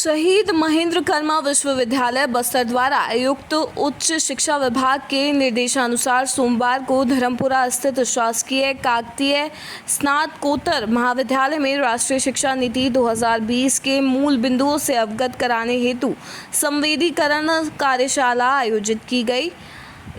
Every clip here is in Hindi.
शहीद महेंद्र कर्मा विश्वविद्यालय बस्तर द्वारा आयुक्त उच्च शिक्षा विभाग के निर्देशानुसार सोमवार को धर्मपुरा स्थित शासकीय काकतीय स्नातकोत्तर महाविद्यालय में राष्ट्रीय शिक्षा नीति 2020 के मूल बिंदुओं से अवगत कराने हेतु संवेदीकरण कार्यशाला आयोजित की गई।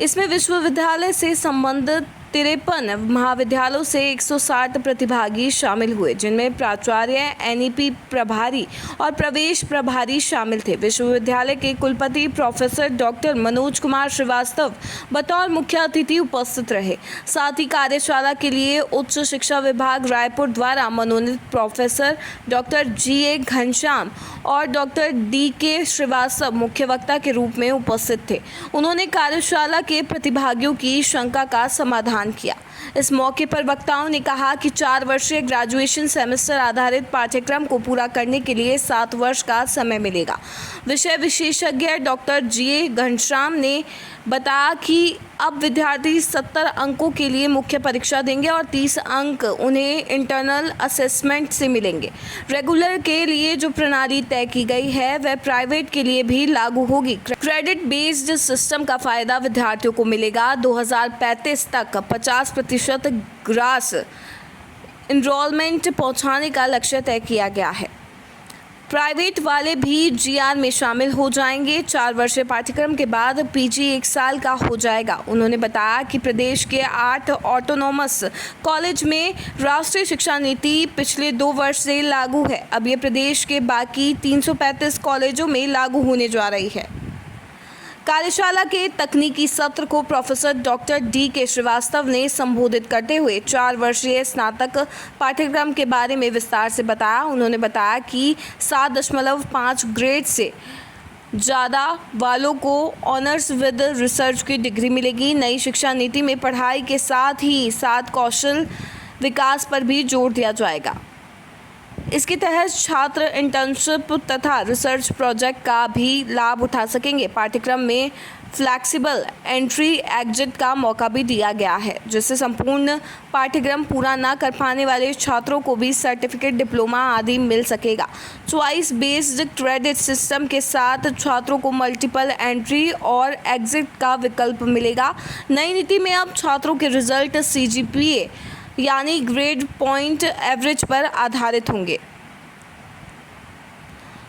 इसमें विश्वविद्यालय से संबंधित 53 महाविद्यालयों से 160 प्रतिभागी शामिल हुए, जिनमें प्राचार्य, एनईपी प्रभारी और प्रवेश प्रभारी शामिल थे। विश्वविद्यालय के कुलपति प्रोफेसर डॉक्टर मनोज कुमार श्रीवास्तव बतौर मुख्य अतिथि उपस्थित रहे। साथ ही कार्यशाला के लिए उच्च शिक्षा विभाग रायपुर द्वारा मनोनीत प्रोफेसर डॉक्टर जी.ए. घनश्याम और डॉक्टर डी.के. श्रीवास्तव मुख्य वक्ता के रूप में उपस्थित थे। उन्होंने कार्यशाला के प्रतिभागियों की शंका का समाधान किया। इस मौके पर वक्ताओं ने कहा कि 4 वर्षीय ग्रेजुएशन सेमेस्टर आधारित पाठ्यक्रम को पूरा करने के लिए 7 वर्ष का समय मिलेगा। विषय विशेषज्ञ डॉक्टर जी.ए. घनश्याम ने बताया कि अब विद्यार्थी 70 अंकों के लिए मुख्य परीक्षा देंगे और 30 अंक उन्हें इंटरनल असेसमेंट से मिलेंगे। रेगुलर के लिए जो प्रणाली तय की गई है वह प्राइवेट के लिए भी लागू होगी। क्रेडिट बेस्ड सिस्टम का फायदा विद्यार्थियों को मिलेगा। 2035 तक 50% ग्रास इनरोलमेंट पहुंचाने का लक्ष्य तय किया गया है। प्राइवेट वाले भी जीआर में शामिल हो जाएंगे। 4 वर्षीय पाठ्यक्रम के बाद पीजी 1 साल का हो जाएगा। उन्होंने बताया कि प्रदेश के 8 ऑटोनॉमस कॉलेज में राष्ट्रीय शिक्षा नीति पिछले 2 वर्ष से लागू है। अब ये प्रदेश के बाकी 335 कॉलेजों में लागू होने जा रही है। कार्यशाला के तकनीकी सत्र को प्रोफेसर डॉक्टर डी.के. श्रीवास्तव ने संबोधित करते हुए 4 वर्षीय स्नातक पाठ्यक्रम के बारे में विस्तार से बताया। उन्होंने बताया कि 7.5 ग्रेड से ज़्यादा वालों को ऑनर्स विद रिसर्च की डिग्री मिलेगी। नई शिक्षा नीति में पढ़ाई के साथ ही साथ कौशल विकास पर भी जोर दिया जाएगा। इसके तहत छात्र इंटर्नशिप तथा रिसर्च प्रोजेक्ट का भी लाभ उठा सकेंगे। पाठ्यक्रम में फ्लैक्सिबल एंट्री एग्जिट का मौका भी दिया गया है, जिससे संपूर्ण पाठ्यक्रम पूरा न कर पाने वाले छात्रों को भी सर्टिफिकेट, डिप्लोमा आदि मिल सकेगा। चॉइस बेस्ड क्रेडिट सिस्टम के साथ छात्रों को मल्टीपल एंट्री और एग्जिट का विकल्प मिलेगा। नई नीति में अब छात्रों के रिजल्ट CGPA यानी ग्रेड पॉइंट एवरेज पर आधारित होंगे।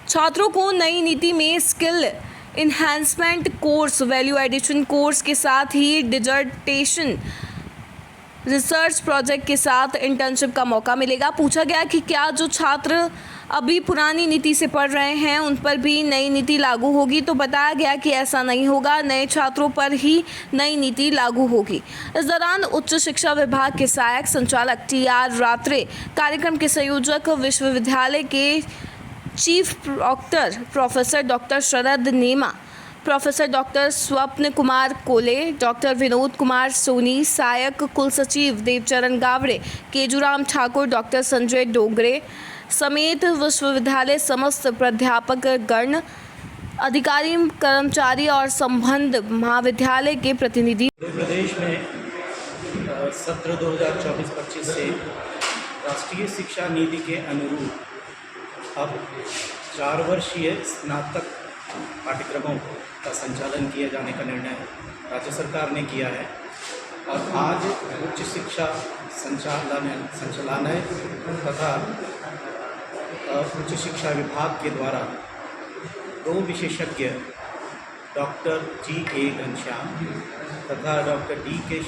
छात्रों को नई नीति में skill enhancement course, value addition course के साथ ही डिजर्टेशन रिसर्च प्रोजेक्ट के साथ इंटर्नशिप का मौका मिलेगा। पूछा गया कि क्या जो छात्र अभी पुरानी नीति से पढ़ रहे हैं उन पर भी नई नीति लागू होगी, तो बताया गया कि ऐसा नहीं होगा, नए छात्रों पर ही नई नीति लागू होगी। इस दौरान उच्च शिक्षा विभाग के सहायक संचालक TR रात्रे, कार्यक्रम के संयोजक विश्वविद्यालय के चीफ प्रॉक्टर प्रोफेसर डॉक्टर शरद नेमा, प्रोफेसर डॉक्टर स्वप्न कुमार कोले, डॉक्टर विनोद कुमार सोनी, सहायक कुलसचिव देवचरण गावड़े, केजूराम ठाकुर, डॉक्टर संजय डोगरे समेत विश्वविद्यालय समस्त प्राध्यापक गण, अधिकारी, कर्मचारी और संबंध महाविद्यालय के प्रतिनिधि। प्रदेश में सत्र 2024-25 से राष्ट्रीय शिक्षा नीति के अनुरूप अब 4 वर्षीय स्नातक पाठ्यक्रमों का संचालन किए जाने का निर्णय राज्य सरकार ने किया है। और आज उच्च शिक्षा संचालनालय तथा उच्च शिक्षा विभाग के द्वारा 2 विशेषज्ञ डॉक्टर जी.ए. घनश्याम तथा डॉक्टर डी.के.